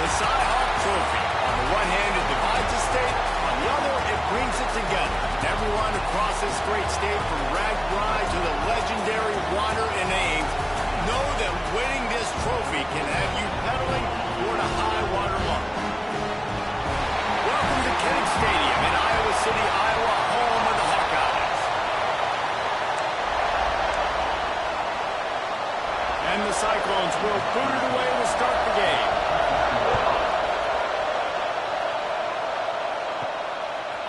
The Cy-Hawk Trophy. On the one hand, it divides the state. On the other, it brings it together. And everyone across this great state, from RAGBRAI to the legendary Water and Ames, know that winning this trophy can have you pedaling toward a high water mark. Welcome to Kinnick Stadium in Iowa City, Iowa, home of the Hawkeyes. And the Cyclones will boot it away to start the game.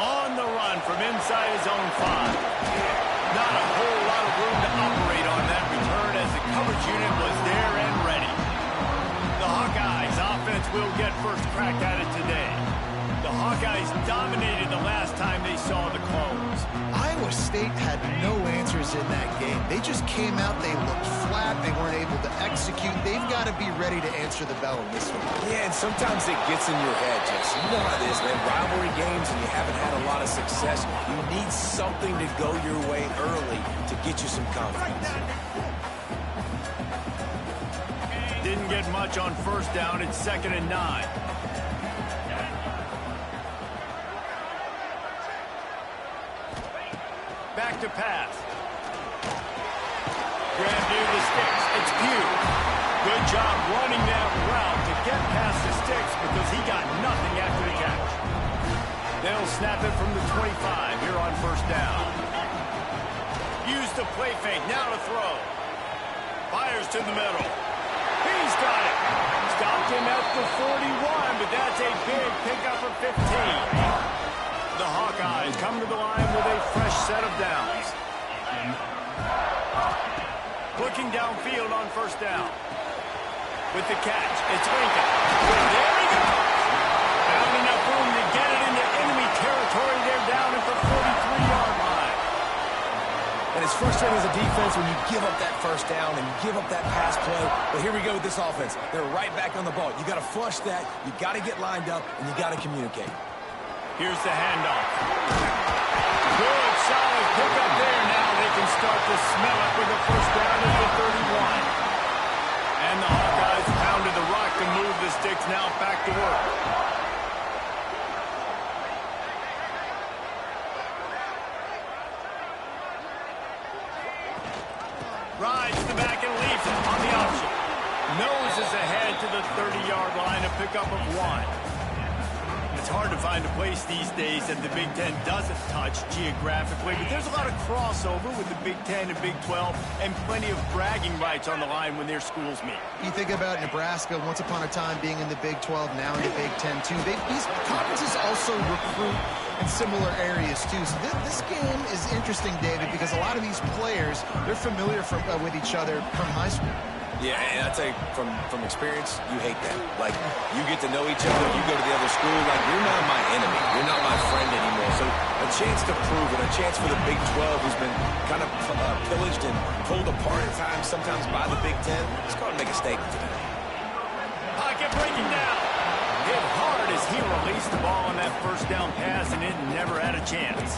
On the run from inside his own 5. Not a whole lot of room to operate on that return as the coverage unit was there and ready. The Hawkeyes offense will get first crack at it today. The Hawkeyes dominated the last time they saw the Clones. Iowa State had no answers in that game. They just came out, they looked flat, they weren't able to execute. They've got to be ready to answer the bell in this one. Yeah, and sometimes it gets in your head, Jesse. You know how it is, man. Rivalry games and you haven't had a lot of success. You need something to go your way early to get you some confidence. Didn't get much on first down. It's 2nd and 9. Back to pass. Grab near the sticks. It's Pugh. Good job running that route to get past the sticks because he got nothing after the catch. They'll snap it from the 25 here on first down. Use the play fake. Now to throw. Fires to the middle. He's got it. Stopped him at the 41, but that's a big pickup of 15. The Hawkeyes come to the line with a fresh set of downs. Looking downfield on first down. With the catch, it's Lincoln. There he goes. Found enough room to get it into enemy territory. They're down at the 43-yard line. And it's frustrating as a defense when you give up that first down and you give up that pass play. But here we go with this offense. They're right back on the ball. You got to flush that. You got to get lined up, and you got to communicate. Here's the handoff. Good, solid pickup there. Now they can start to smell it with a first down at the 31. And the Hawkeyes pounded the rock to move the sticks. Now back to work. Rides the back and leaves it on the option. Noses ahead to the 30-yard line, a pickup of 1. It's hard to find a place these days that the Big Ten doesn't touch geographically, but there's a lot of crossover with the Big Ten and Big 12 and plenty of bragging rights on the line when their schools meet. You think about Nebraska, once upon a time being in the Big 12, now in the Big 10 too. These conferences also recruit in similar areas too. So this game is interesting, David, because a lot of these players, they're familiar with each other from high school. Yeah, and I tell you, from experience, you hate that. Like, you get to know each other, you go to the other school, like, you're not my enemy. You're not my friend anymore. So a chance to prove it, a chance for the Big 12, who's been kind of pillaged and pulled apart at times, sometimes by the Big 10. Let's go and make a statement today. Pocket breaking down. Hit hard as he released the ball on that first down pass, and it never had a chance.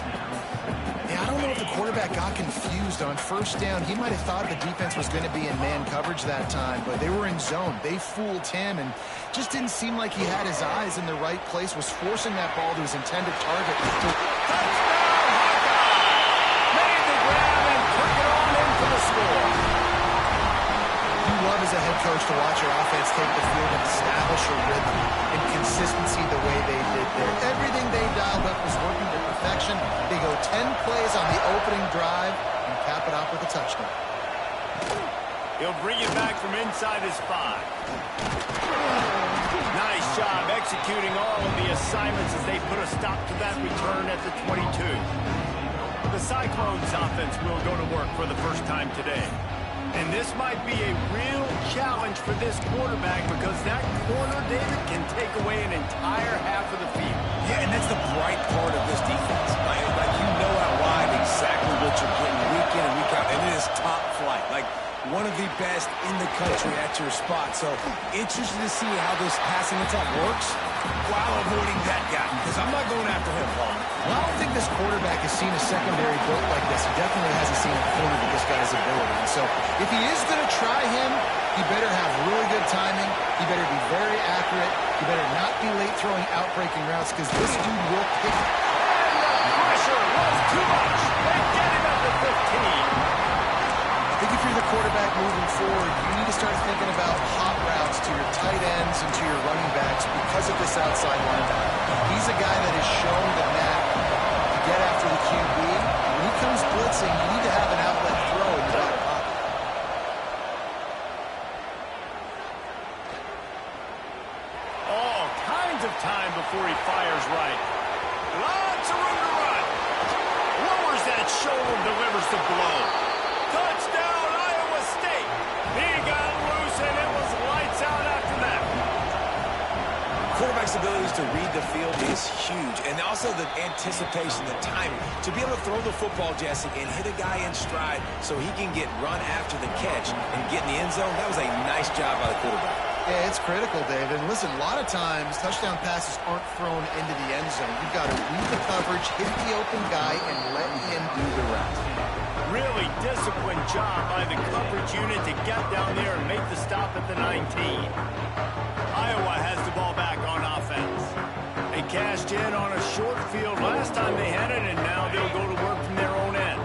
Yeah, I don't know if the quarterback got confused on first down. He might have thought the defense was going to be in man coverage that time, but they were in zone. They fooled him and just didn't seem like he had his eyes in the right place, was forcing that ball to his intended target. Touchdown, Hawkeye! Made the grab and took it on in for the score. You love as a head coach to watch your offense take the field and establish a rhythm and consistency the way they did there. Everything they dialed up was working to perfection. They go 10 plays on the opening drive and cap it off with a touchdown. He'll bring it back from inside his 5. Nice job executing all of the assignments as they put a stop to that return at the 22. The Cyclones offense will go to work for the first time today. And this might be a real challenge for this quarterback because that corner, David, can take away an entire half of the field. Yeah, and that's the bright part of this defense. Like you know outlined exactly what you're getting week in and week out, and it is top flight. Like, one of the best in the country at your spot. So, interested to see how this passing attack works while avoiding that guy, because I'm not going after him, Paul. Well, I don't think this quarterback has seen a secondary built like this. He definitely hasn't seen a corner with this guy's ability. And so, if he is going to try him, he better have really good timing. He better be very accurate. He You better not be late throwing out-breaking routes because this dude will pick it. Pressure was too much. They get him at the 15. I think if you're the quarterback moving forward, you need to start thinking about hot routes to your tight ends and to your running backs because of this outside linebacker. He's a guy that has shown the knack to get after the QB. When he comes blitzing, you need to have an outlet throw in your back pocket. All kinds of time before he fires right. Lots of room to run. Lowers that shoulder, delivers the blow. Touchdown, Iowa State. He got loose, and it was lights out after that. Quarterback's abilities to read the field is huge, and also the anticipation, the timing. To be able to throw the football, Jesse, and hit a guy in stride so he can get run after the catch and get in the end zone, that was a nice job by the quarterback. Yeah, it's critical, David. And listen, a lot of times, touchdown passes aren't thrown into the end zone. You've got to read the coverage, hit the open guy, and let him do the rest. Really disciplined job by the coverage unit to get down there and make the stop at the 19. Iowa has the ball back on offense. They cashed in on a short field last time they had it, and now they'll go to work from their own end.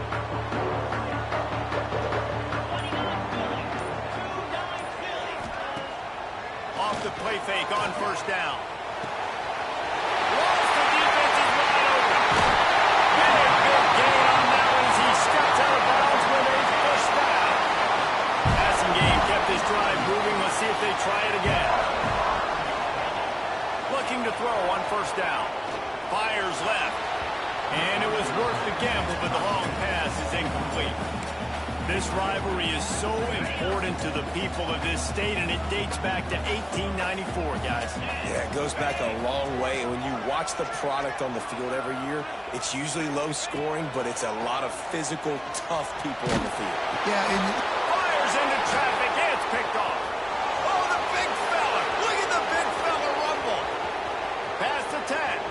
Off the play fake on first down. Lost the defense is wide open. Big gain on that one as he steps out of bounds with a first down. Passing game kept this drive moving. Let's see if they try it again. Looking to throw on first down. Fires left. And it was worth the gamble, but the long pass is incomplete. This rivalry is so important to the people of this state, and it dates back to 1894, guys. Yeah, it goes back a long way, and when you watch the product on the field every year, it's usually low scoring, but it's a lot of physical, tough people on the field. Yeah, and Fires into traffic, and it's picked off. Oh, the big fella. Look at the big fella rumble. Pass to 10.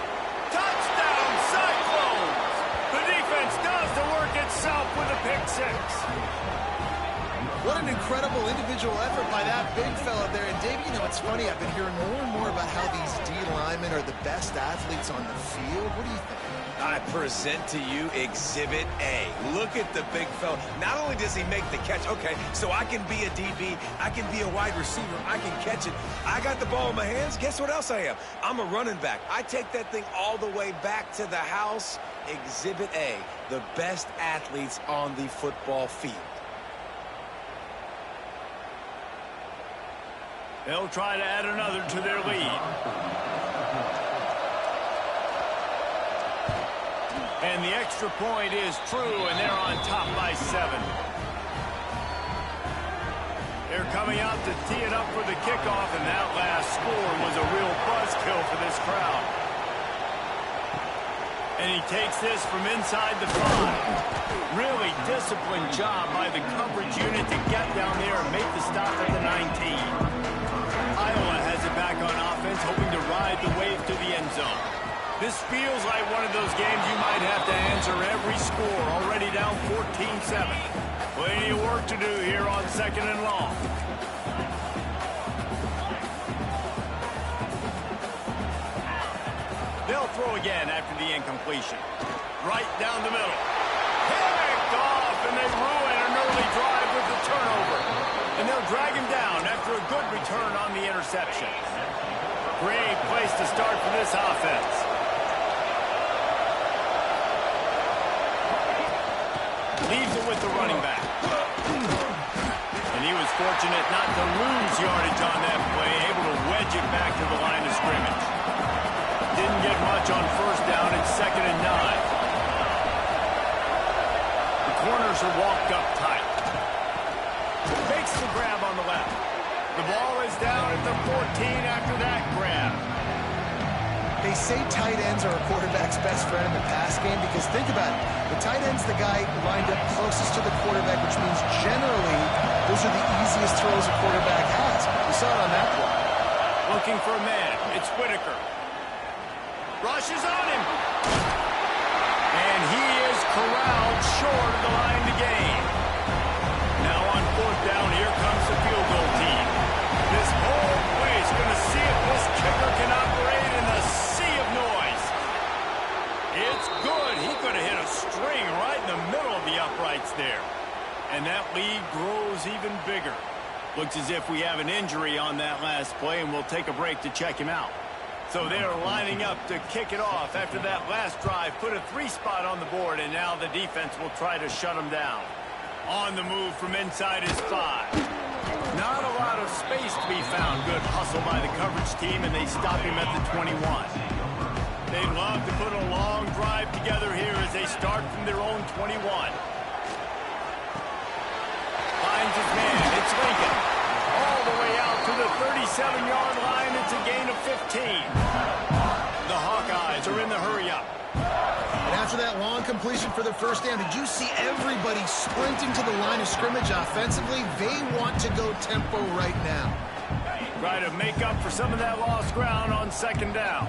Touchdown, Cyclones. The defense does the work itself with a pick six. what an incredible individual effort by that big fella there. And, Dave, you know, it's funny. I've been hearing more and more about how these D linemen are the best athletes on the field. What do you think? I present to you Exhibit A. Look at the big fella. Not only does he make the catch, okay, so I can be a DB, I can be a wide receiver, I can catch it. I got the ball in my hands. Guess what else I am? I'm a running back. I take that thing all the way back to the house. Exhibit A, the best athletes on the football field. They'll try to add another to their lead. And the extra point is true, and they're on top by 7. They're coming out to tee it up for the kickoff, and that last score was a real buzzkill for this crowd. And he takes this from inside the 5. Really disciplined job by the coverage unit to get down there and make the stop at the 19. Iowa has it back on offense, hoping to ride the wave to the end zone. This feels like one of those games you might have to answer every score, already down 14-7. Plenty of work to do here on 2nd and long. They'll throw again after the incompletion. Right down the middle. Picked off, and they ruin an early drive with the turnover. And they'll drag him down after a good return on the interception. Great place to start for this offense. Leaves it with the running back. And he was fortunate not to lose yardage on that play, able to wedge it back to the line of scrimmage. Didn't get much on first down. It's 2nd and 9. The corners are walked up tight. Makes the grab on the left. The ball is down at the 14 after that grab. They say tight ends are a quarterback's best friend in the pass game because think about it. The tight end's the guy lined up closest to the quarterback, which means generally those are the easiest throws a quarterback has. You saw it on that play. Looking for a man. It's Whitaker. Rushes on him. And he is corralled short of the line to gain. Now on 4th down, here comes the field goal team. This whole place going to see if this kicker can Looks as if we have an injury on that last play, and we'll take a break to check him out. So they're lining up to kick it off after that last drive. Put a 3-spot on the board, and now the defense will try to shut them down. On the move from inside his 5. Not a lot of space to be found. Good hustle by the coverage team, and they stop him at the 21. They'd love to put a long drive together here as they start from their own 21. Finds his man. It's Lincoln. All the way out to the 37-yard line. It's a gain of 15. The Hawkeyes are in the hurry-up. And after that long completion for the first down, did you see everybody sprinting to the line of scrimmage offensively? They want to go tempo right now. Try to make up for some of that lost ground on second down.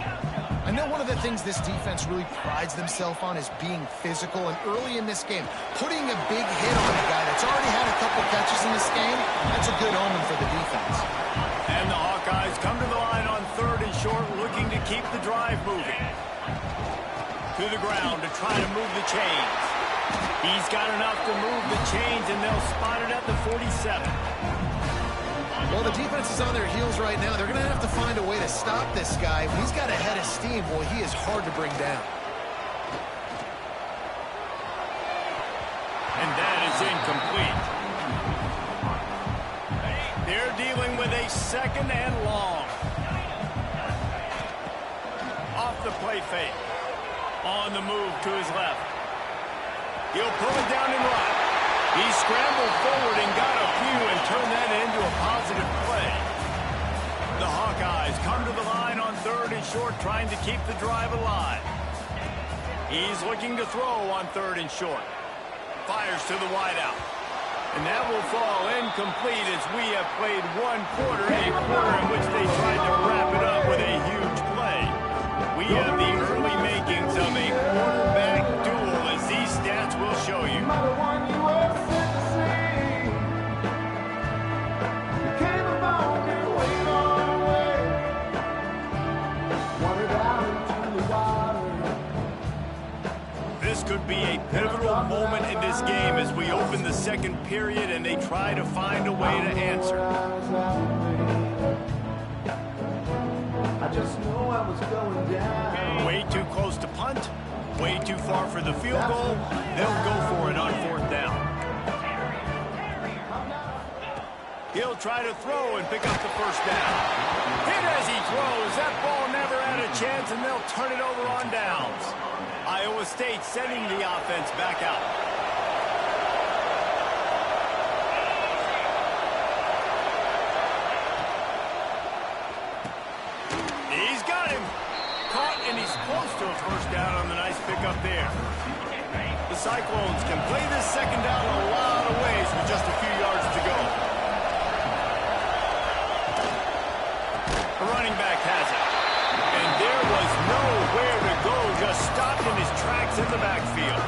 I know one of the things this defense really prides themselves on is being physical, and early in this game, putting a big hit on a guy that's already had a couple catches in this game, that's a good omen for the defense. And the Hawkeyes come to the line on 3rd and short, looking to keep the drive moving. To the ground to try to move the chains. He's got enough to move the chains, and they'll spot it at the 47. Well, the defense is on their heels right now. They're going to have to find a way to stop this guy. When he's got a head of steam, well, he is hard to bring down. And that is incomplete. They're dealing with a 2nd and long. Off the play fake. On the move to his left. He'll pull it down and run. He scrambled forward and got a few and turned that into a positive play. The Hawkeyes come to the line on 3rd and short, trying to keep the drive alive. He's looking to throw on 3rd and short. Fires to the wideout. And that will fall incomplete as we have played 1 quarter, a quarter in which they tried to wrap it up with a huge play. We have the early makings of a quarterback duel, as these stats will show you. This could be a pivotal moment in this game as we open the 2nd period and they try to find a way to answer. I just know I was going down. Way too close to punt, way too far for the field goal. They'll go for it on 4th down. He'll try to throw and pick up the first down. Hit as he throws. That ball never had a chance, and they'll turn it over on downs. Iowa State sending the offense back out. He's got him. Caught, and he's close to a first down on the nice pickup there. The Cyclones can play this 2nd down a lot of ways with just a few yards to go. The running back has it. And there was nowhere to go, just stopped in his tracks in the backfield.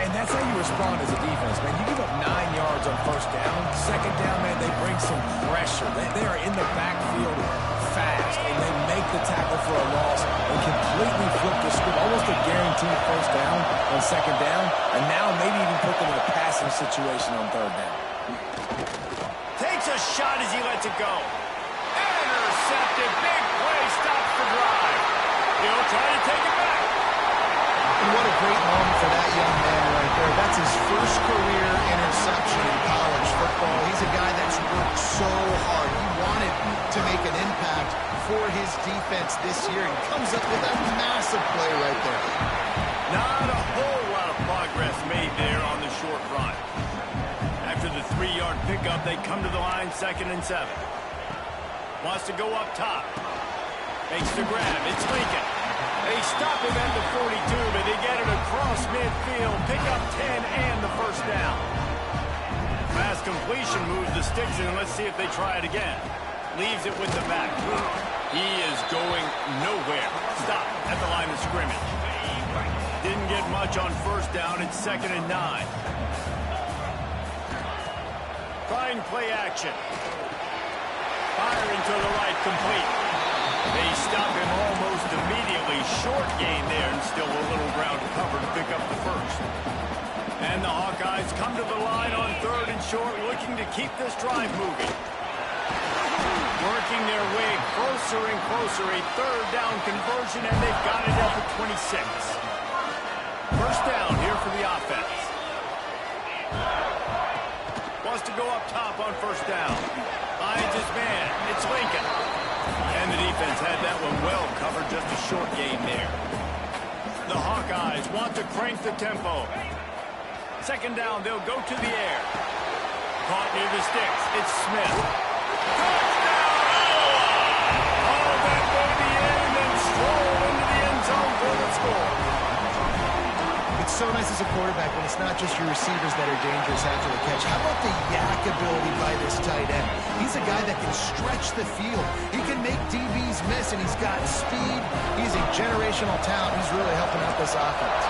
And that's how you respond as a defense, man. You give up 9 yards on first down. 2nd down, man, they bring some pressure. They are in the backfield fast, and they make the tackle for a loss and completely flip the script. Almost a guaranteed first down on 2nd down, and now maybe even put them in a passing situation on 3rd down. Takes a shot as he lets it go. Intercepted. Big play. Stops the drive. He'll try to take it back. And what a great moment for that young man right there. That's his first career interception in college football. He's a guy that's worked so hard. He wanted to make an impact for his defense this year. He comes up with that massive play right there. Not a whole lot of progress made there on the short run. After the 3-yard pickup, they come to the line 2nd and 7. Wants to go up top. Makes the grab. It's Lincoln. They stop him at the 42, but they get it across midfield. Pick up 10 and the first down. Fast completion moves the sticks in, and let's see if they try it again. Leaves it with the back. He is going nowhere. Stop at the line of scrimmage. Didn't get much on first down. It's 2nd and 9. Trying play action. Firing to the right, complete. They stop him almost immediately. Short gain there, and still a little ground to cover to pick up the first. And the Hawkeyes come to the line on 3rd and short, looking to keep this drive moving. Working their way closer and closer, a 3rd down conversion, and they've got it at the 26. First down here for the offense. Wants to go up top on 1st down. Finds his man. It's Lincoln. And the defense had that one well covered, just a short gain there. The Hawkeyes want to crank the tempo. 2nd down, they'll go to the air. Caught near the sticks. It's Smith. Touchdown, Iowa! Oh, that way the end and stroll into the end zone for the score. It's so nice as a quarterback when it's not just your receivers that are dangerous after the catch. How about the yak ability by this tight end? He's a guy that can stretch the field. He can make DBs miss, and he's got speed. He's a generational talent. He's really helping out this offense.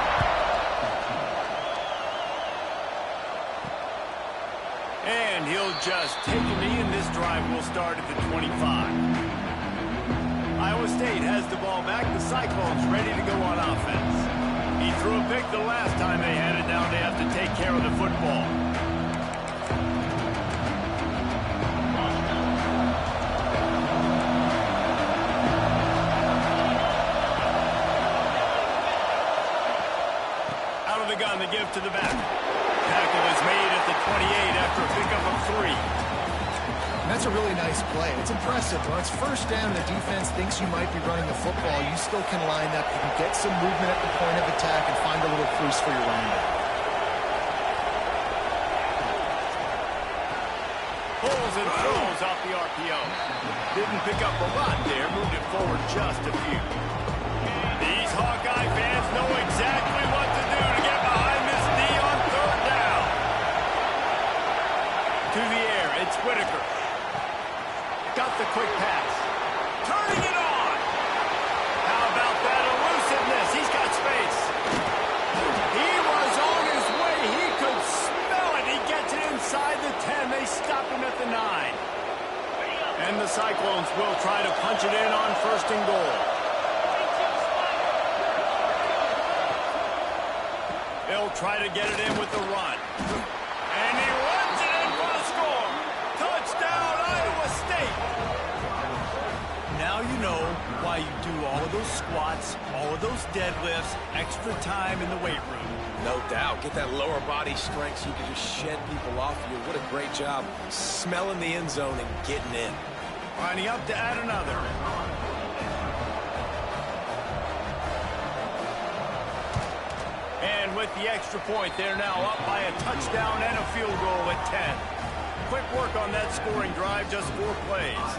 And he'll just take a knee, and this drive will start at the 25. Iowa State has the ball back. The Cyclones ready to go on offense. He threw a pick the last time they had it. Now they have to take care of the football. Out of the gun, the give to the back. Tackle is made at the 28 after a pickup of 3. And that's a really nice play. It's impressive. When it's 1st down and the defense thinks you might be running the football, you still can line up. You can get some movement at the point of attack and find a little crease for your running back. Pulls and throws off the RPO. Didn't pick up a lot there. Moved it forward just a few. These Hawkeye fans know exactly what to do to get behind this knee on 3rd down. To the air, it's Whitaker. Got the quick pass. Turning it on. How about that elusiveness? He's got space. He was on his way. He could smell it. He gets it inside the 10. They stop him at the 9. And the Cyclones will try to punch it in on 1st and goal. They'll try to get it in with the run. And he runs it in for the score. Touchdown, Iowa State. Now you know why you do all of those squats, all of those deadlifts, extra time in the weight room. No doubt. Get that lower body strength so you can just shed people off you. What a great job smelling the end zone and getting in. Lining up to add another. And with the extra point, they're now up by a touchdown and a field goal at 10. Quick work on that scoring drive, just 4 plays.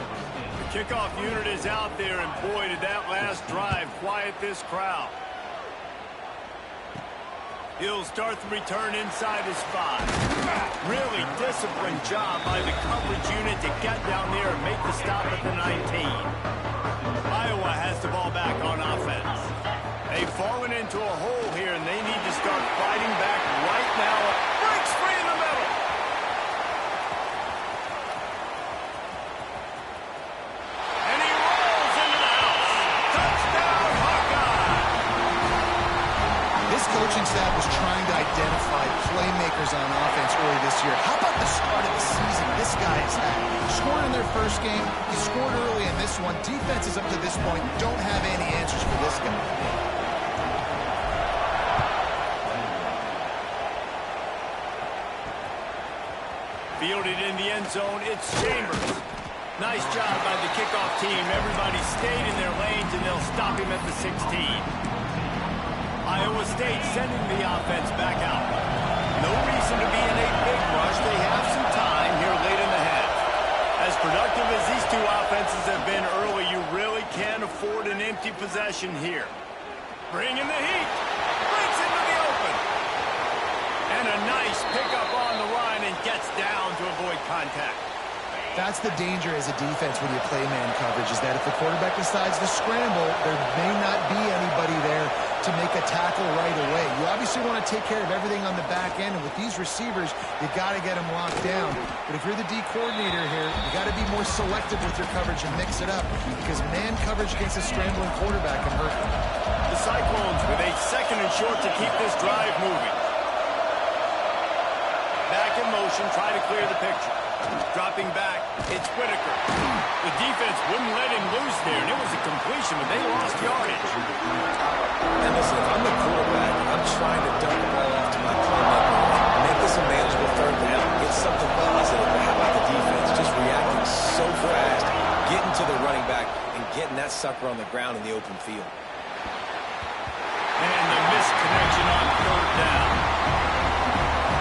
The kickoff unit is out there, and boy, did that last drive quiet this crowd. He'll start the return inside his 5. Really disciplined job by the coverage unit to get down there and make the stop at the 19. Iowa has the ball back on offense. They've fallen into a hole here, and they need to start fighting back right now. Breaks free in the middle. And he rolls into the house. Touchdown, Hawkeye! This coaching staff was trying to identify playmakers on offense early this year. How about the start of the season this guy has had? Scored in their first game. He scored early in this one. Defenses up to this point don't have any answers for this guy. Fielded in the end zone, it's Chambers. Nice job by the kickoff team. Everybody stayed in their lanes, and they'll stop him at the 16. Iowa State sending the offense back out. No reason to be in a big rush. They have some time here late in the half. As productive as these two offenses have been early, you really can't afford an empty possession here. Bringing the heat. Breaks into the open. And a nice pickup on the run, and gets down to avoid contact. That's the danger as a defense when you play man coverage, is that if the quarterback decides to scramble, there may not be anybody there to make a tackle right away. You obviously want to take care of everything on the back end, and with these receivers, you got to get them locked down. But if you're the D coordinator here, you got to be more selective with your coverage and mix it up, because man coverage against a scrambling quarterback can hurt them. The Cyclones with a 2nd and short to keep this drive moving. back in motion, try to clear the picture. Dropping back, it's Whitaker. The defense wouldn't let him loose there, and it was a completion, but they lost yardage. And listen, if I'm the quarterback, I'm trying to dump the ball off to my playmaker, make this a manageable third down, get something positive. But how about the defense? Just reacting so fast, getting to the running back, and getting that sucker on the ground in the open field. And the missed connection on third down.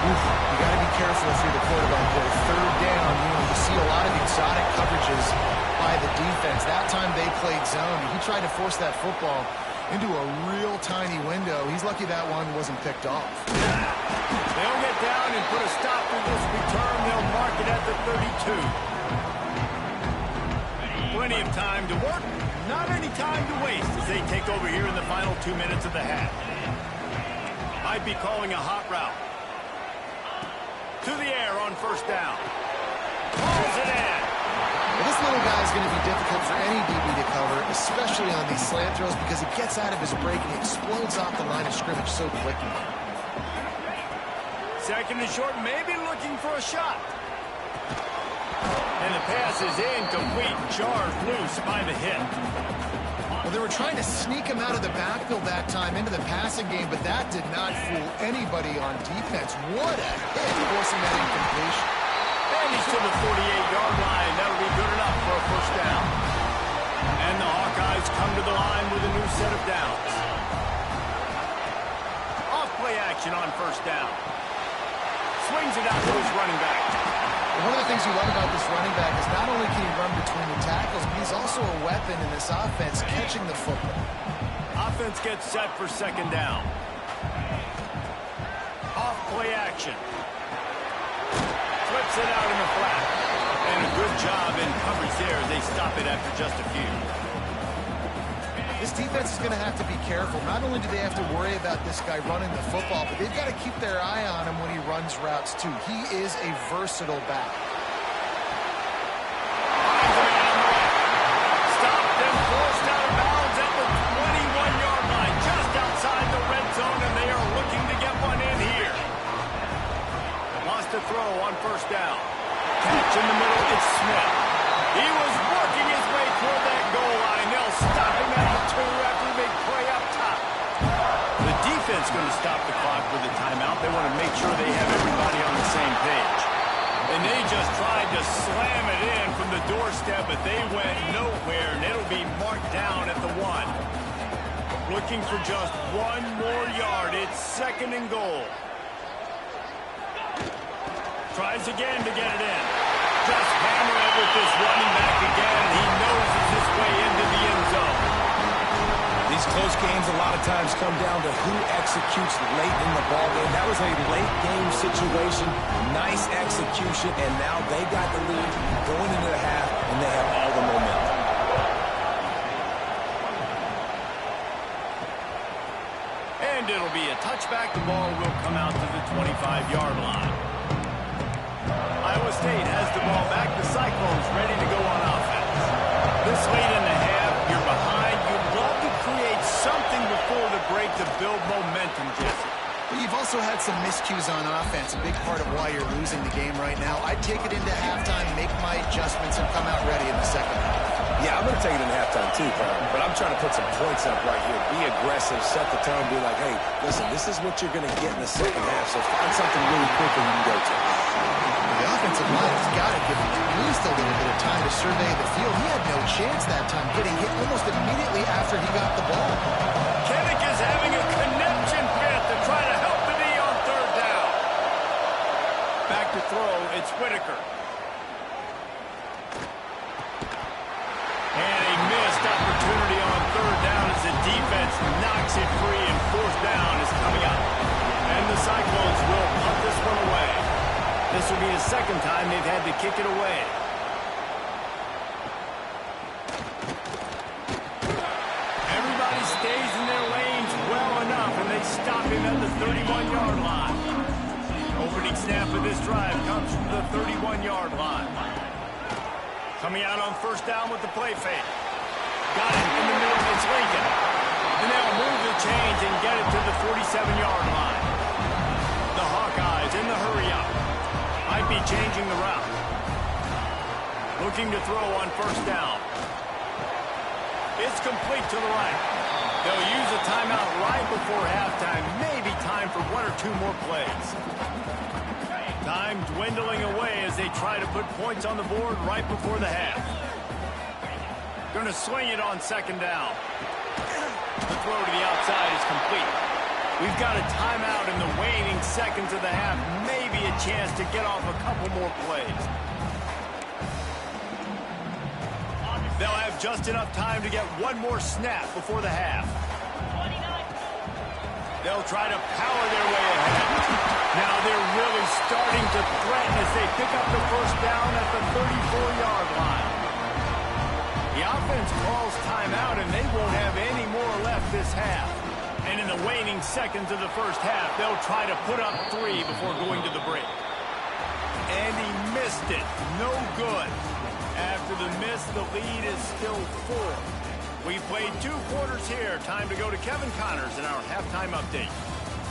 Oof, you got to be careful if you're the quarterback there. Third down, you see a lot of exotic coverages by the defense. That time they played zone. He tried to force that football into a real tiny window. He's lucky that one wasn't picked off. They'll get down and put a stop to this return. They'll mark it at the 32. Plenty of time to work. Not any time to waste as they take over here in the final 2 minutes of the half. Might be calling a hot route. To the air on first down. Pulls it in. Well, this little guy is going to be difficult for any DB to cover, especially on these slant throws, because he gets out of his break and explodes off the line of scrimmage so quickly. Second and short, maybe looking for a shot. And the pass is incomplete. Jarred loose by the hit. Well, they were trying to sneak him out of the backfield that time into the passing game, but that did not fool anybody on defense. What a hit, forcing that incompletion. And he's to the 48-yard line. That'll be good enough for a first down. And the Hawkeyes come to the line with a new set of downs. Off play action on first down. Swings it out to his running back. One of the things you love about this running back is not only can he run between the tackles, but he's also a weapon in this offense, catching the football. Offense gets set for second down. Off play action. Flips it out in the flat. And a good job in coverage there as they stop it after just a few. This defense is going to have to be careful. Not only do they have to worry about this guy running the football, but they've got to keep their eye on him when he runs routes too. He is a versatile back. Stopped and forced out of bounds at the 21-yard line, just outside the red zone, and they are looking to get one in here. Lost a throw on first down. Catch in the middle, it's Smith. He was working his way toward that goal line. They'll stop him at the 2 after the big play up top. The defense going to stop the clock with a timeout. They want to make sure they have everybody on the same page. And they just tried to slam it in from the doorstep, but they went nowhere, and it'll be marked down at the 1. Looking for just one more yard. It's second and goal. Tries again to get it in. Just hammer it with this running back again. He knows it's his way into the end zone. These close games a lot of times come down to who executes late in the ballgame. That was a late game situation. Nice execution, and now they got the lead going into the half, and they have all the momentum. And it'll be a touchback. The ball will come out to the 25-yard line. Iowa State has the ball back. The Cyclones ready to go on offense. This late in the half, you're behind. You'd love to create something before the break to build momentum, Jesse. But you've also had some miscues on offense, a big part of why you're losing the game right now. I'd take it into halftime, make my adjustments, and come out ready in the second half. Yeah, I'm going to take it in halftime too, Carl. But I'm trying to put some points up right here. Be aggressive, set the tone, be like, hey, listen, this is what you're going to get in the second half, so find something really quick that you can go to. The offensive line has got to give him at least a little bit of time to survey the field. He had no chance that time, getting hit almost immediately after he got the ball. Kinnick is having a connection fit to try to help the knee on third down. Back to throw, it's Whitaker. And a missed opportunity on third down as the defense knocks it free, and fourth down is coming up. And the Cyclones will punt this one away. This will be the second time they've had to kick it away. Everybody stays in their lanes well enough, and they stop him at the 31-yard line. Opening snap of this drive comes from the 31-yard line. Coming out on first down with the play fake. Got it in the middle, it's Lincoln. And they'll move the change and get it to the 47-yard line. The Hawkeyes in the hurry up. might be changing the route. Looking to throw on first down. It's complete to the right. They'll use a timeout right before halftime. Maybe time for one or two more plays. Time dwindling away as they try to put points on the board right before the half. Going to swing it on second down. The throw to the outside is complete. We've got a timeout in the waning seconds of the half. Maybe a chance to get off a couple more plays. They'll have just enough time to get one more snap before the half. They'll try to power their way ahead. Now they're really starting to threaten as they pick up the first down at the 34-yard line. The offense calls timeout, and they won't have any more left this half. And in the waning seconds of the first half, they'll try to put up 3 before going to the break. And he missed it. No good. After the miss, the lead is still 4. We've played 2 quarters here. Time to go to Kevin Connors in our halftime update.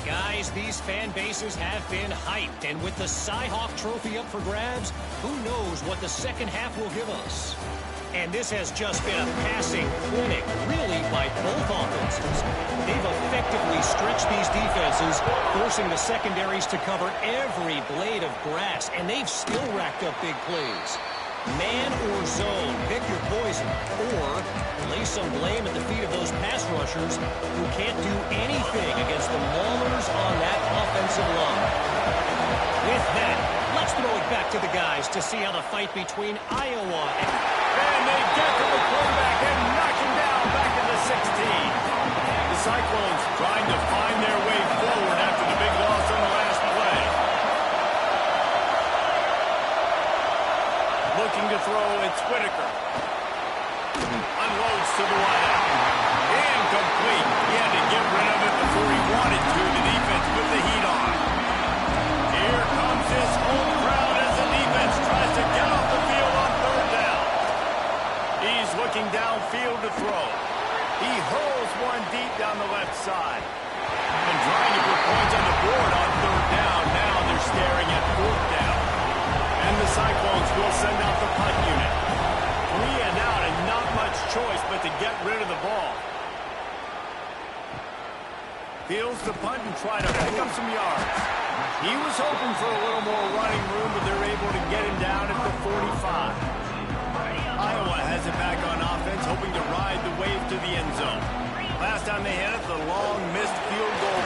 Guys, these fan bases have been hyped, and with the Cy-Hawk Trophy up for grabs, who knows what the second half will give us. And this has just been a passing clinic, really, by both offenses. They've effectively stretched these defenses, forcing the secondaries to cover every blade of grass, and they've still racked up big plays. Man or zone, pick your poison, or lay some blame at the feet of those pass rushers who can't do anything against the maulers on that offensive line. With that, let's throw it back to the guys to see how the fight between Iowa and they get to the quarterback and knock him down back at the 16. The Cyclones trying to find their way forward after the big loss on the last play. Looking to throw, it's Whitaker. Unloads to the wideout. Incomplete. He had to get rid of it before he wanted to. The defense put the heat on. Here comes this home crowd as the defense tries to get off the field on third down. He's looking downfield to throw. He hurls one deep down the left side. And trying to put points on the board on third down. Now they're staring at fourth down. And the Cyclones will send out the punt unit. 3 and out and not much choice but to get rid of the ball. Fields the punt and try to pick up some yards. He was hoping for a little more running room, but they're able to get him down at the 45. Iowa has it back on offense, hoping to ride the wave to the end zone. Last time they had it, the long missed field goal.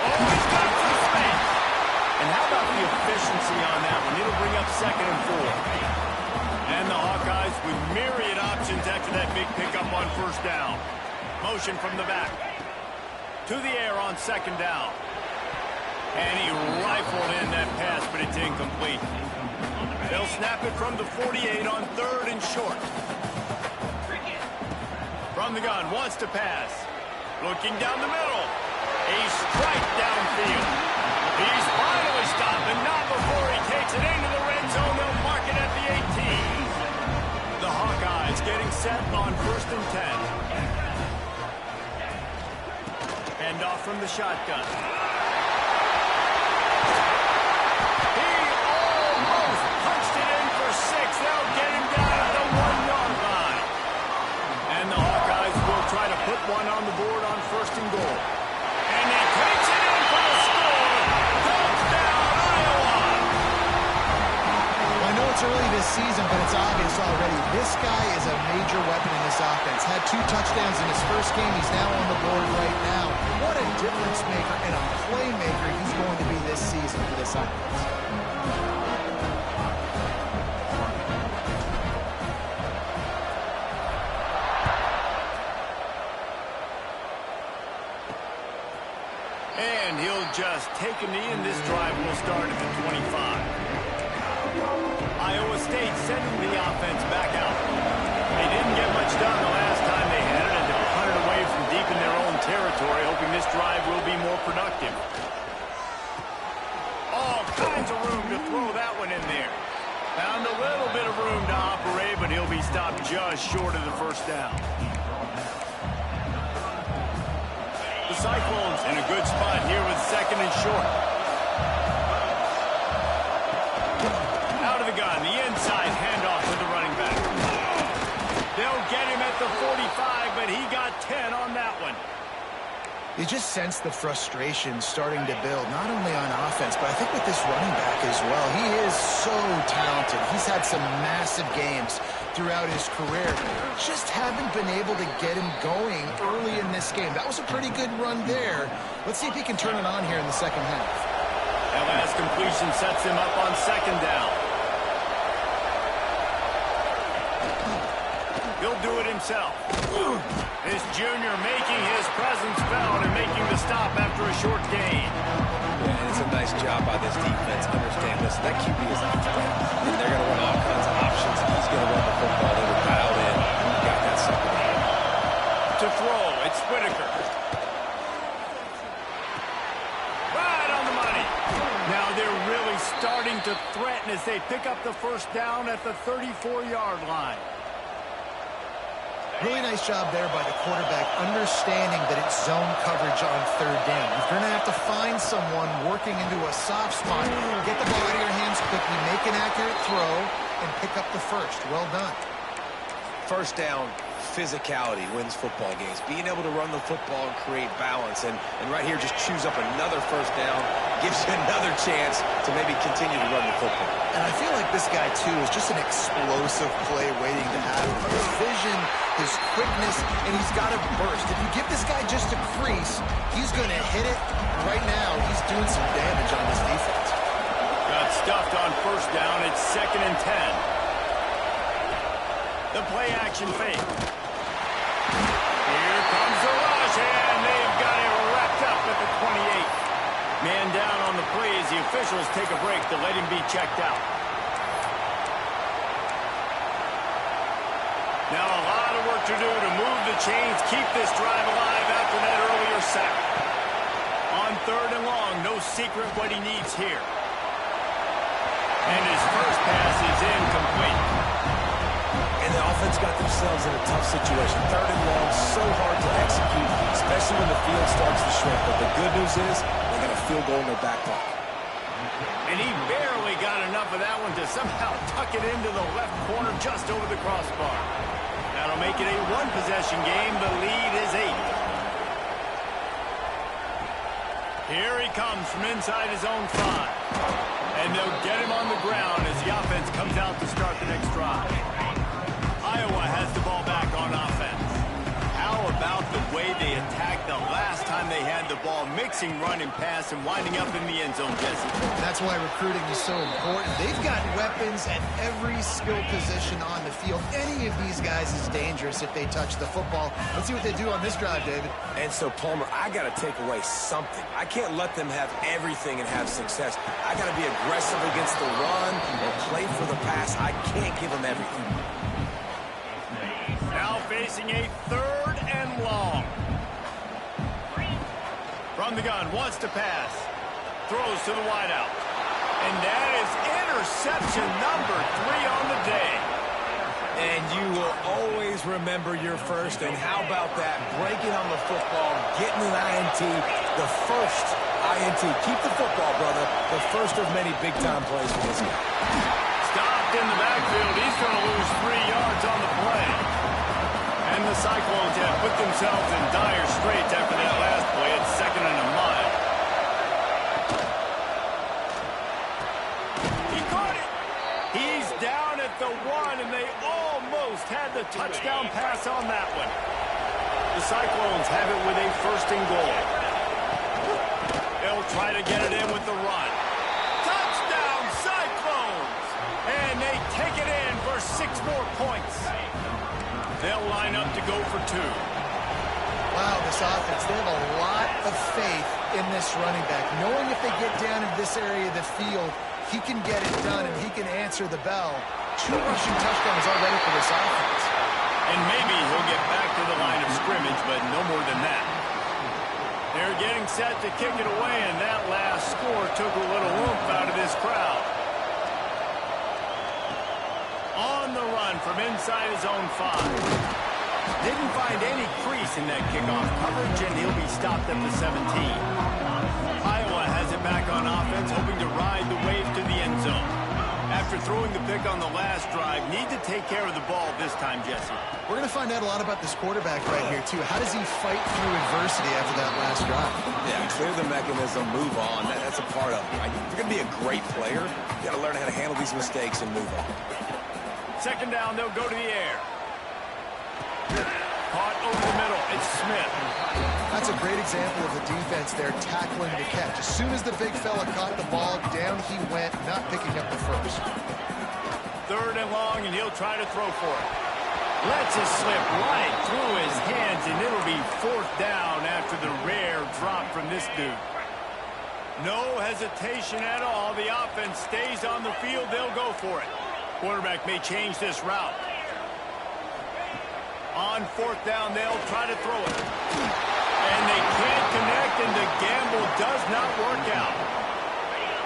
Oh, he's got some space. And how about the efficiency on that one? It'll bring up 2nd and 4. And the Hawkeyes with myriad options after that big pickup on first down. Motion from the back. To the air on second down. And he rifled in that pass, but it's incomplete. They'll snap it from the 48 on 3rd and short. From the gun, wants to pass. Looking down the middle. A strike downfield. He's finally stopped, and not before he takes it into the red zone. They'll mark it at the 18. The Hawkeyes getting set on 1st and 10. Hand off from the shotgun. He almost punched it in for 6. They'll get him down at the 1-yard line. And the Hawkeyes will try to put one on the board on 1st and goal. And he takes it in for the score. Touchdown, Iowa! Well, I know it's early this season, but it's obvious already. This guy is a major weapon in this offense. Had 2 touchdowns in his first game. He's now on the board right now. What a difference maker and a playmaker he's going to be this season for this offense. And he'll just take a knee, and this drive will start at the 25. Iowa State sending the offense back out. They didn't get much done the last time they had it, and to punt it away from deep in their own territory, hoping this drive will be more productive. All kinds of room to throw that one in there. Found a little bit of room to operate, but he'll be stopped just short of the first down. The Cyclones in a good spot here with 2nd and short. it. He got 10 on that one. You just sense the frustration starting to build, not only on offense, but I think with this running back as well. He is so talented. He's had some massive games throughout his career. Just haven't been able to get him going early in this game. That was a pretty good run there. Let's see if he can turn it on here in the second half. That last completion sets him up on second down. He'll do it himself. This junior making his presence felt and making the stop after a short gain. Yeah, and it's a nice job by this defense. Understand this. That QB is a threat. And they're going to run all kinds of options. He's going to run the football. They were dialed in. Got that second down. To throw, it's Whitaker. Right on the money. Now they're really starting to threaten as they pick up the first down at the 34-yard line. Really nice job there by the quarterback, understanding that it's zone coverage on third down. You're going to have to find someone working into a soft spot, get the ball out of your hands quickly, make an accurate throw, and pick up the first. Well done. First down, physicality wins football games. Being able to run the football and create balance. And right here, just choose up another first down, gives you another chance to maybe continue to run the football. And I feel like this guy, too, is just an explosive play waiting to happen. His vision, his quickness, and he's got a burst. If you give this guy just a crease, he's going to hit it. Right now, he's doing some damage on this defense. Got stuffed on first down. It's 2nd and 10. The play-action fake. Here comes the rush, and they've got it wrapped up at the 28. Man down on the play as the officials take a break to let him be checked out. Now a lot of work to do to move the chains, keep this drive alive after that earlier sack. On 3rd and long, no secret what he needs here. And his first pass is incomplete. And the offense got themselves in a tough situation. 3rd and long, so hard to execute, especially when the field starts to shrink. But the good news is they got a field goal in their back pocket. And he barely got enough of that one to somehow tuck it into the left corner just over the crossbar. That'll make it a one-possession game. The lead is 8. Here he comes from inside his own 5. And they'll get him on the ground as the offense comes out to start the next drive. Iowa has the ball back on offense. How about the way they attacked the last time they had the ball, mixing run and pass and winding up in the end zone, Jesse? That's why recruiting is so important. They've got weapons at every skill position on the field. Any of these guys is dangerous if they touch the football. Let's see what they do on this drive, David. And so, Palmer, I got to take away something. I can't let them have everything and have success. I got to be aggressive against the run or play for the pass. I can't give them everything. Now facing a 3rd and long. From the gun, wants to pass. Throws to the wideout. And that is interception number 3 on the day. And you will always remember your first. And how about that? Breaking on the football, getting an INT, the first INT. Keep the football, brother. The first of many big-time plays for this guy. Stopped in the backfield. He's going to lose 3 yards on the play. And the Cyclones have put themselves in dire straits after that last play. It's 2nd and a mile. He caught it. He's down at the 1, and they almost had the touchdown pass on that one. The Cyclones have it with a 1st and goal. They'll try to get it in with the run. Touchdown, Cyclones! And they take it in for 6 more points. They'll line up to go for 2. Wow, this offense, they have a lot of faith in this running back. Knowing if they get down in this area of the field, he can get it done and he can answer the bell. 2 rushing touchdowns already for this offense. And maybe he'll get back to the line of scrimmage, but no more than that. They're getting set to kick it away, and that last score took a little oomph out of this crowd. On the run from inside his own 5. Didn't find any crease in that kickoff coverage, and he'll be stopped at the 17. Iowa has it back on offense, hoping to ride the wave to the end zone. After throwing the pick on the last drive, need to take care of the ball this time, Jesse. We're going to find out a lot about this quarterback right here, too. How does he fight through adversity after that last drive? Yeah, clear the mechanism, move on. That's a part of it. Right? If you're going to be a great player, you got to learn how to handle these mistakes and move on. Second down, they'll go to the air. Caught over the middle. It's Smith. That's a great example of the defense there tackling the catch. As soon as the big fella caught the ball, down he went, not picking up the first. Third and long, and he'll try to throw for it. Lets it slip right through his hands, and it'll be fourth down after the rare drop from this dude. No hesitation at all. The offense stays on the field. They'll go for it. Quarterback may change this route. On fourth down, they'll try to throw it. And they can't connect, and the gamble does not work out.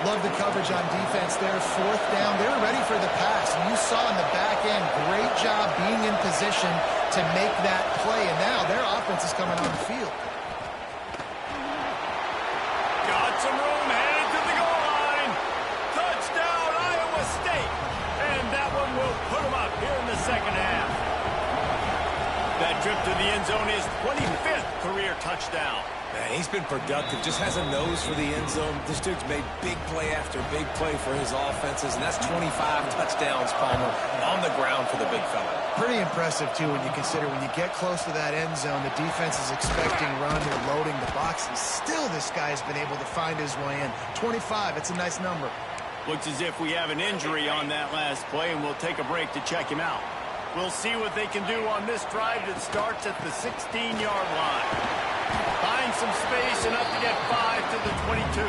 Love the coverage on defense there. Fourth down, they were ready for the pass. And you saw in the back end, great job being in position to make that play. And now their offense is coming on the field. Got some room, headed to the goal line. Touchdown, Iowa State. And that one will put them up here in the second half. That trip to the end zone is 25th career touchdown. Man, he's been productive, just has a nose for the end zone. This dude's made big play after big play for his offenses, and that's 25 touchdowns, Palmer, on the ground for the big fella. Pretty impressive, too, when you consider when you get close to that end zone, the defense is expecting run, they're loading the box, and still this guy's been able to find his way in. 25, it's a nice number. Looks as if we have an injury on that last play, and we'll take a break to check him out. We'll see what they can do on this drive that starts at the 16-yard line. Find some space, enough to get 5 to the 22.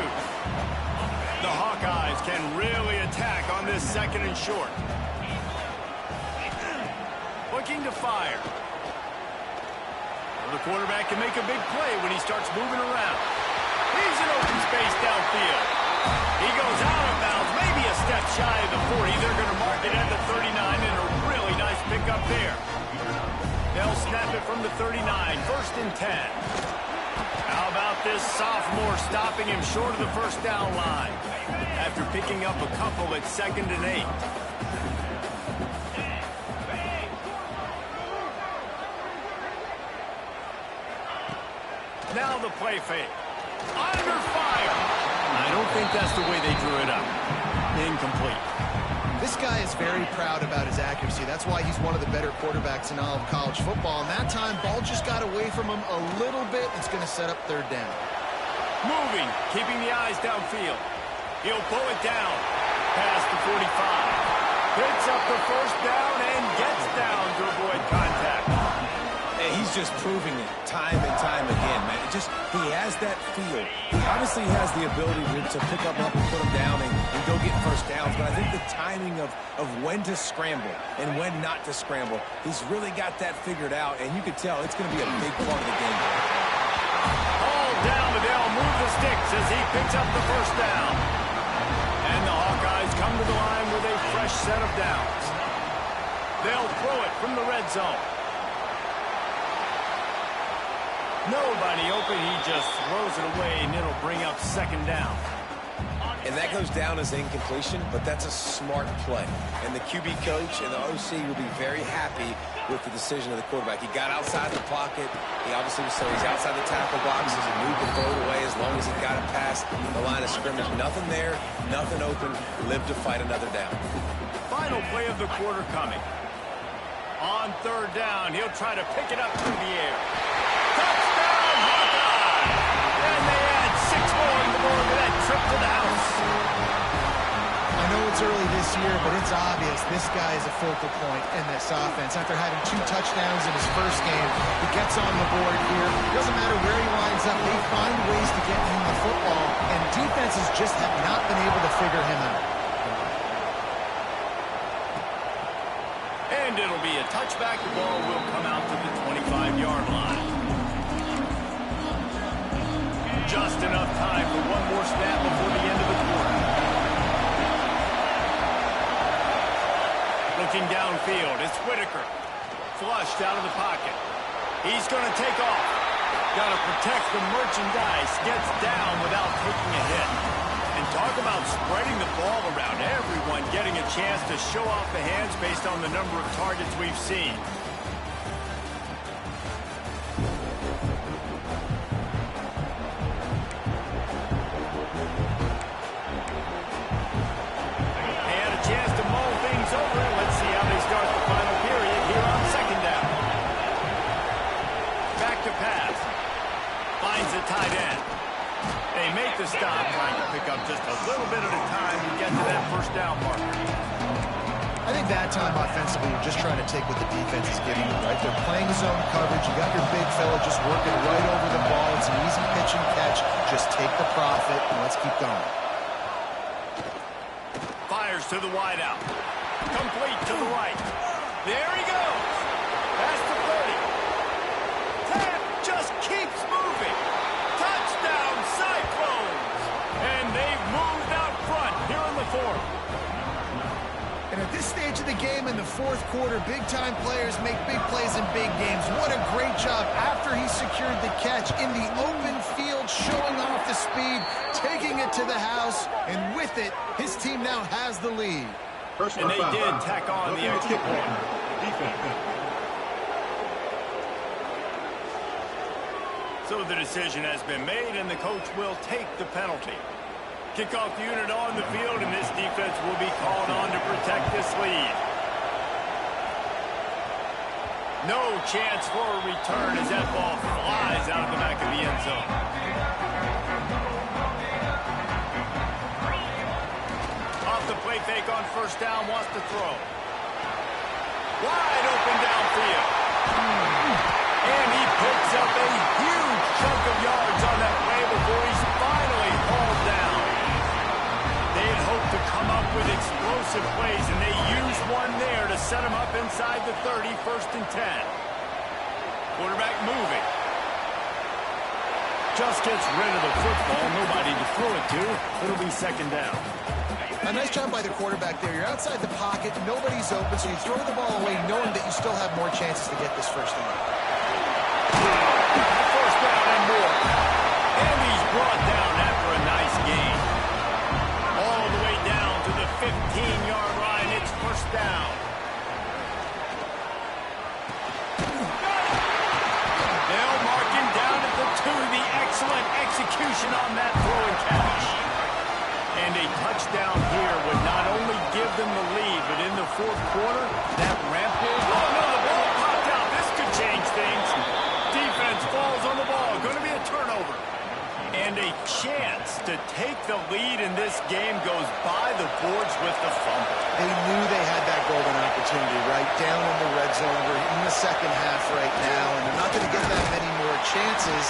The Hawkeyes can really attack on this second and short. Looking to fire. The quarterback can make a big play when he starts moving around. He's in open space downfield. He goes out of bounds, maybe a step shy of the 40. They're going to mark it at the 39, and a really nice pickup there. They'll snap it from the 39, first and 10. How about this sophomore stopping him short of the first down line after picking up a couple at 2nd and 8. Now the play fake. Under fire. I don't think that's the way they drew it up. Incomplete. This guy is very proud about his accuracy. That's why he's one of the better quarterbacks in all of college football. And that time, ball just got away from him a little bit. It's going to set up third down. Moving, keeping the eyes downfield. He'll pull it down. Past the 45. Picks up the first down and gets down to avoid contact. And he's just proving it time and time again, man. He has that feel. He obviously has the ability to pick up and put him down and go get first downs. But I think the timing of when to scramble and when not to scramble, he's really got that figured out. And you can tell it's going to be a big part of the game. All down, but they'll move the sticks as he picks up the first down. And the Hawkeyes come to the line with a fresh set of downs. They'll throw it from the red zone. Nobody open, he just throws it away, and it'll bring up second down. And that goes down as incompletion, but that's a smart play. And the QB coach and the OC will be very happy with the decision of the quarterback. He got outside the pocket. He obviously was so he's outside the tackle box. He moved to throw it away as long as he got it past the line of scrimmage. Nothing there, nothing open. Live to fight another down. Final play of the quarter coming. On third down, he'll try to pick it up through the air. Touchdown, Hawkeye! And they add 6 more in the board to that trip to the house. I know it's early this year, but it's obvious this guy is a focal point in this offense. After having 2 touchdowns in his first game, he gets on the board here. It doesn't matter where he lines up, they find ways to get him the football, and defenses just have not been able to figure him out. And it'll be a touchback. The ball will come out to the 25-yard line. Just enough time for one more snap before the end of the quarter. Looking downfield, it's Whitaker. Flushed out of the pocket. He's going to take off. Got to protect the merchandise. Gets down without taking a hit. And talk about spreading the ball around. Everyone getting a chance to show off the hands based on the number of targets we've seen. They had a chance to mull things over. Let's see how they start the final period here on second down. Back to pass. Finds the tight end. They make the stop, trying to pick up just a little bit at a time to get to that first down marker. I think that time offensively, you're just trying to take what the defense is giving you, right? They're playing zone coverage. You got your big fella just working right over the ball. It's an easy pitch and catch. Just take the profit, and let's keep going. Fires to the wideout. Complete to the right. There he goes. Past the 30. 10 just keeps moving. Touchdown, Cyclones! And they've moved out front here in the fourth. And at this stage of the game in the fourth quarter, big-time players make big plays in big games. What a great job after he secured the catch in the open field, showing off the speed, taking it to the house, and with it, his team now has the lead. And they did tack on the extra point. So the decision has been made, and the coach will take the penalty. Kickoff unit on the field, and this defense will be called on to protect this lead. No chance for a return as that ball flies out of the back of the end zone. Off the play fake on first down, wants to throw. Wide open downfield. And he picks up a huge chunk of yards on that play before he's finally hauled down. They had hoped to come up with explosive plays, and they used one there to set him up inside the 30, 1st and 10. Quarterback moving. Just gets rid of the football. Nobody to throw it to. It'll be second down. A nice job by the quarterback there. You're outside the pocket. Nobody's open, so you throw the ball away knowing that you still have more chances to get this first down. First down and more. And he's brought down after a nice gain. All the way down to the 15-yard line. It's first down. They'll mark him down at the 2. The excellent execution on that throw and catch. And a touchdown here would not only give them the lead, but in the fourth quarter, that ramp will... Oh, no, the ball popped out. This could change things. Defense falls on the ball. Going to be a turnover. And a chance to take the lead in this game goes by the boards with the fumble. They knew they had that golden opportunity, right? Down in the red zone. We're in the second half right now, and they're not going to get that many more chances.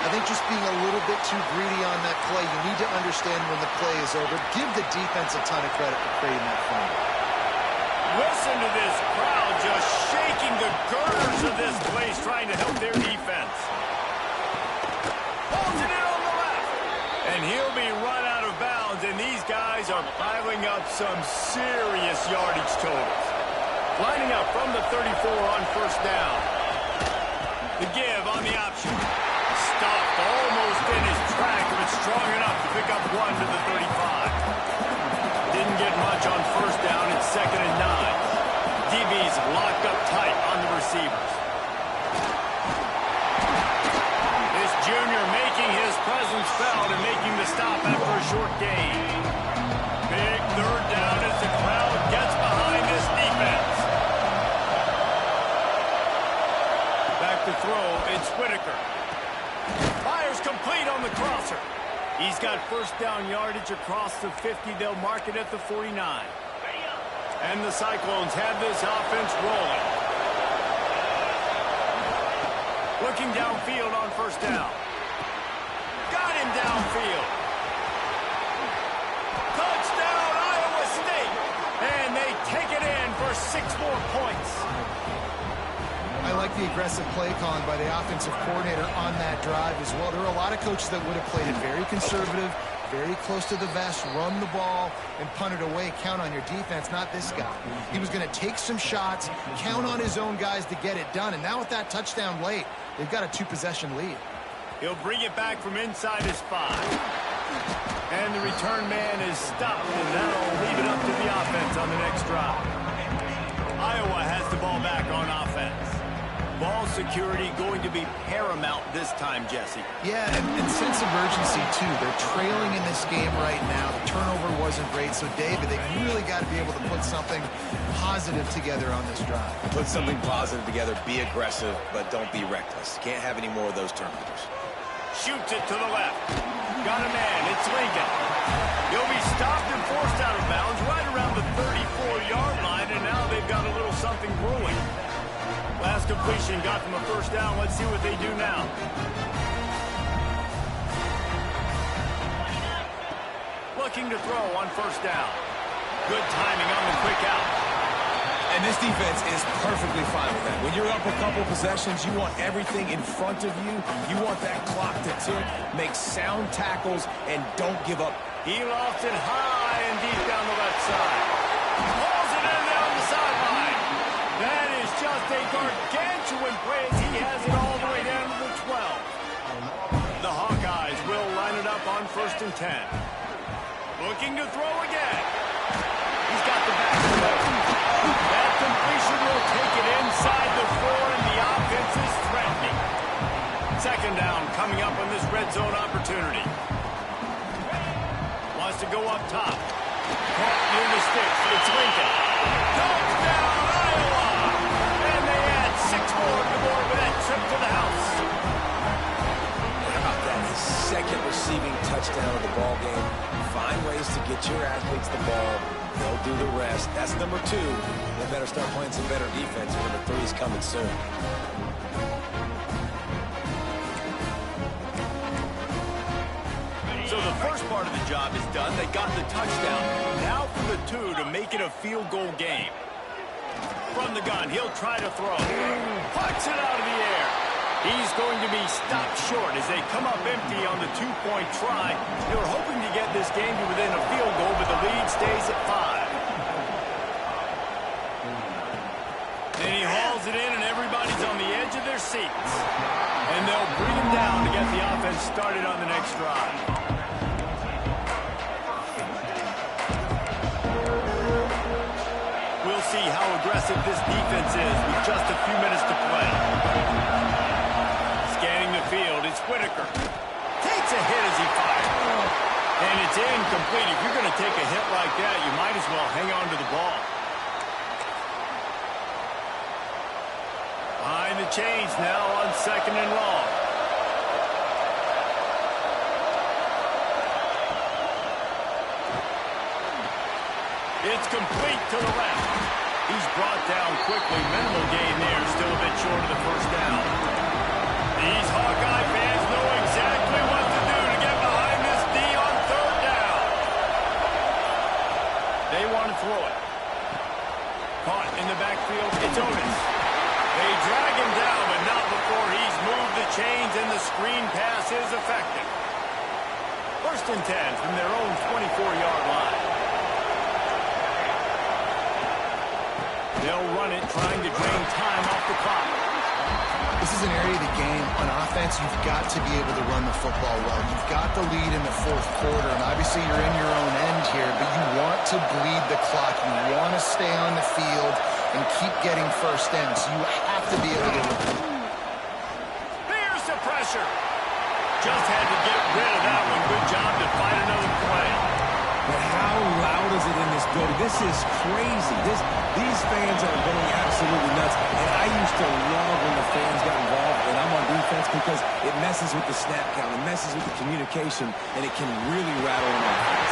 I think just being a little bit too greedy on that play. You need to understand when the play is over. Give the defense a ton of credit for creating that fumble. Listen to this crowd just shaking the girders of this place, trying to help their defense. Holds it in on the left. And he'll be run out of bounds, and these guys are piling up some serious yardage totals. Lining up from the 34 on first down. The give on the option. Stopped almost in his track, but strong enough to pick up 1 to the 35. Didn't get much on first down. It's 2nd and 9. DB's locked up tight on the receivers. This junior making his presence felt and making the stop after a short gain. Big third down as the crowd gets behind this defense. Back to throw, it's Whitaker. Fires complete on the crosser. He's got first down yardage across the 50. They'll mark it at the 49. And the Cyclones have this offense rolling. Looking downfield on first down. Got him downfield. Touchdown, Iowa State. And they take it in for 6 more points. I like the aggressive play calling by the offensive coordinator on that drive as well. There are a lot of coaches that would have played it very conservative, very close to the vest, run the ball, and punt it away. Count on your defense, not this guy. He was going to take some shots, count on his own guys to get it done. And now with that touchdown late, they've got a 2-possession lead. He'll bring it back from inside his 5. And the return man is stopped, and that'll leave it up to the offense on the next drive. Iowa has the ball back on offense. Ball security going to be paramount this time, Jesse. Yeah, and sense of urgency, too. They're trailing in this game right now. The turnover wasn't great, so, David, they really got to be able to put something positive together on this drive. Put something positive together, be aggressive, but don't be reckless. Can't have any more of those turnovers. Shoots it to the left. Got a man. It's Lincoln. He'll be stopped and forced out of bounds right around the 34-yard line, and now they've got a little something brewing. Last completion got them a first down. Let's see what they do now. Looking to throw on first down. Good timing on the quick out. And this defense is perfectly fine with that. When you're up a couple possessions, you want everything in front of you. You want that clock to tick, make sound tackles, and don't give up. He lofts it high and deep down the left side. Hauls it in down the sideline. That is just a gargantuan play as he has it all the way down to the 12. The Hawkeyes will line it up on 1st and 10. Looking to throw again. He's got the back of it. That completion will take it inside the 4, and the offense is threatening. Second down coming up on this red zone opportunity. Wants to go up top. Caught near the sticks. It's Lincoln. Touchdown, Iowa! And they add 6 more to the board with that trip to the house. How about that? His second receiving touchdown of the ball game. Find ways to get your athletes the ball. They'll do the rest. That's number 2. They better start playing some better defense when the 3's coming soon. So the first part of the job is done. They got the touchdown. Now for the 2 to make it a field goal game. From the gun, he'll try to throw. Puts it out of the air. He's going to be stopped short as they come up empty on the 2-point try. They were hoping to get this game to within a field goal, but the lead stays at 5. And he hauls it in, and everybody's on the edge of their seats. And they'll bring him down to get the offense started on the next drive. We'll see how aggressive this defense is with just a few minutes to play. Scanning the field, it's Whitaker. Takes a hit as he fires. And it's incomplete. If you're going to take a hit like that, you might as well hang on to the ball. Behind the chains now on 2nd and long. It's complete to the left. He's brought down quickly. Minimal gain there. Still a bit short of the first down. These Hawkeye fans know exactly what to do to get behind this D on 3rd down. They want to throw it. Caught in the backfield. It's Otis. They drag him down, but not before he's moved the chains, and the screen pass is effective. 1st and 10 from their own 24-yard line. They'll run it, trying to drain time off the clock. This is an area of the game. On offense, you've got to be able to run the football well. You've got the lead in the 4th quarter, and obviously you're in your own end here, but you want to bleed the clock. You want to stay on the field and keep getting first in, so you have to be able to run. Here's the pressure. Just had to get rid of that one. Good job to fight another play. But how loud is it in this building? This is crazy. These fans are going absolutely nuts. And I used to love when the fans got involved and I'm on defense because it messes with the snap count. It messes with the communication, and it can really rattle an offense.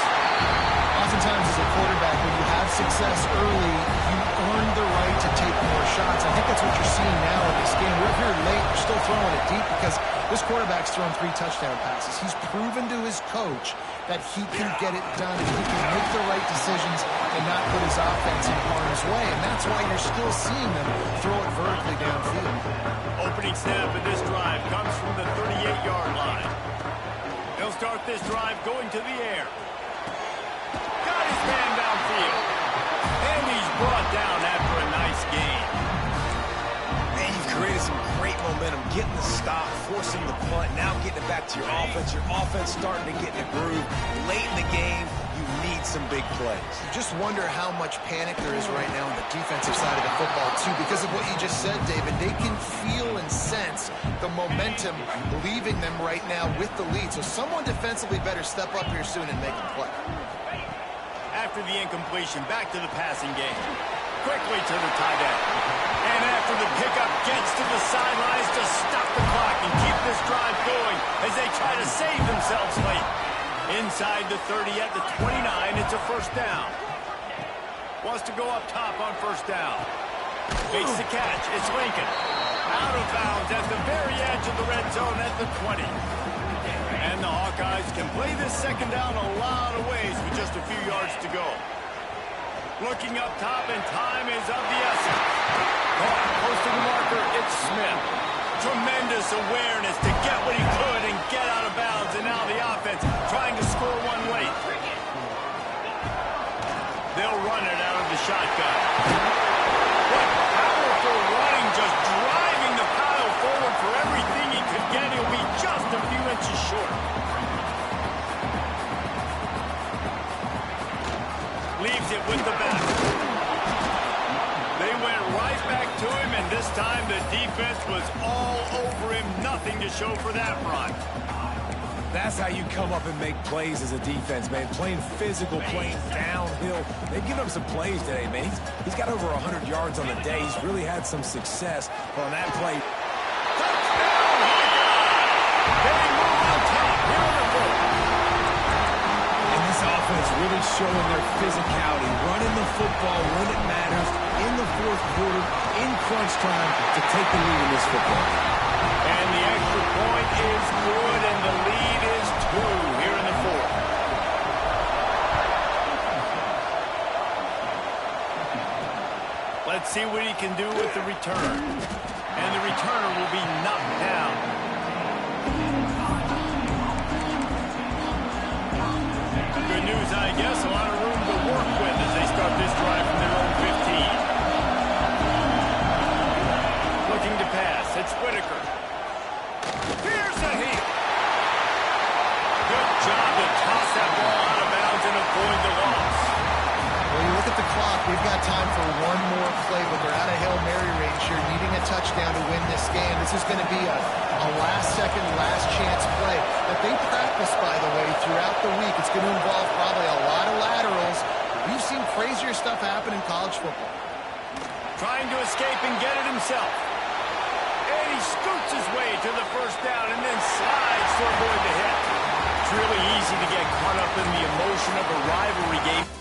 Oftentimes as a quarterback, when you have success early, you earn the right to take more shots. I think that's what you're seeing now in this game. We're here late. You're still throwing it deep because this quarterback's thrown 3 touchdown passes. He's proven to his coach that he can get it done, and he can make the right decisions and not put his offense in harm's way. And that's why you're still seeing them throw it vertically downfield. Opening snap in this drive comes from the 38-yard line. They'll start this drive going to the air. Got his man downfield. And he's brought down after a nice gain. Man, you've created some great momentum, getting the stop, forcing the punt, now getting it back to your offense. Your offense starting to get in the groove. Late in the game, you need some big plays. You just wonder how much panic there is right now on the defensive side of the football, too, because of what you just said, David. They can feel and sense the momentum leaving them right now with the lead. So someone defensively better step up here soon and make a play. After the incompletion, back to the passing game. Quickly to the tight end. And after the pickup, gets to the sidelines to stop the clock and keep this drive going as they try to save themselves late. Inside the 30 at the 29, it's a first down. Wants to go up top on first down. Makes the catch. It's Lincoln. Out of bounds at the very edge of the red zone at the 20. And the Hawkeyes can play this second down a lot of ways with just a few yards to go. Looking up top, and time is of the essence. Close to the marker, it's Smith. Tremendous awareness to get what he could and get out of bounds, and now the offense trying to score one late. They'll run it out of the shotgun. What powerful running, just driving the pile forward for everything he could get. He'll be just a few inches short. Leaves it with the back. They went right back to him, and this time the defense was all over him. Nothing to show for that run. That's how you come up and make plays as a defense, man. Playing physical, playing downhill. They've given up some plays today, man. He's got over 100 yards on the day. He's really had some success on that play. Touchdown, Hawkeye! They move on top here in the fourth. And this offense really showing their physicality, running the football when it matters, in the fourth quarter, in crunch time, to take the lead in this football. And the extra point is good, and the lead is 2 here in the fourth. Let's see what he can do with the return. And the returner will be knocked down. Good news, I guess. A lot of room to work with as they start this drive from their own 15. Looking to pass. It's Whitaker. Here's the heel. Good job to toss that ball out of bounds and avoid the loss. Well, you look at the clock. We've got time for one more play, but they're out of Hail Mary range here, needing a touchdown to win this game. This is going to be a last-second, last-chance play that they practice, by the way, throughout the week. It's going to involve probably a lot of laterals. We've seen crazier stuff happen in college football. Trying to escape and get it himself. And he scoots his way to the first down and then slides to avoid the hit. It's really easy to get caught up in the emotion of a rivalry game.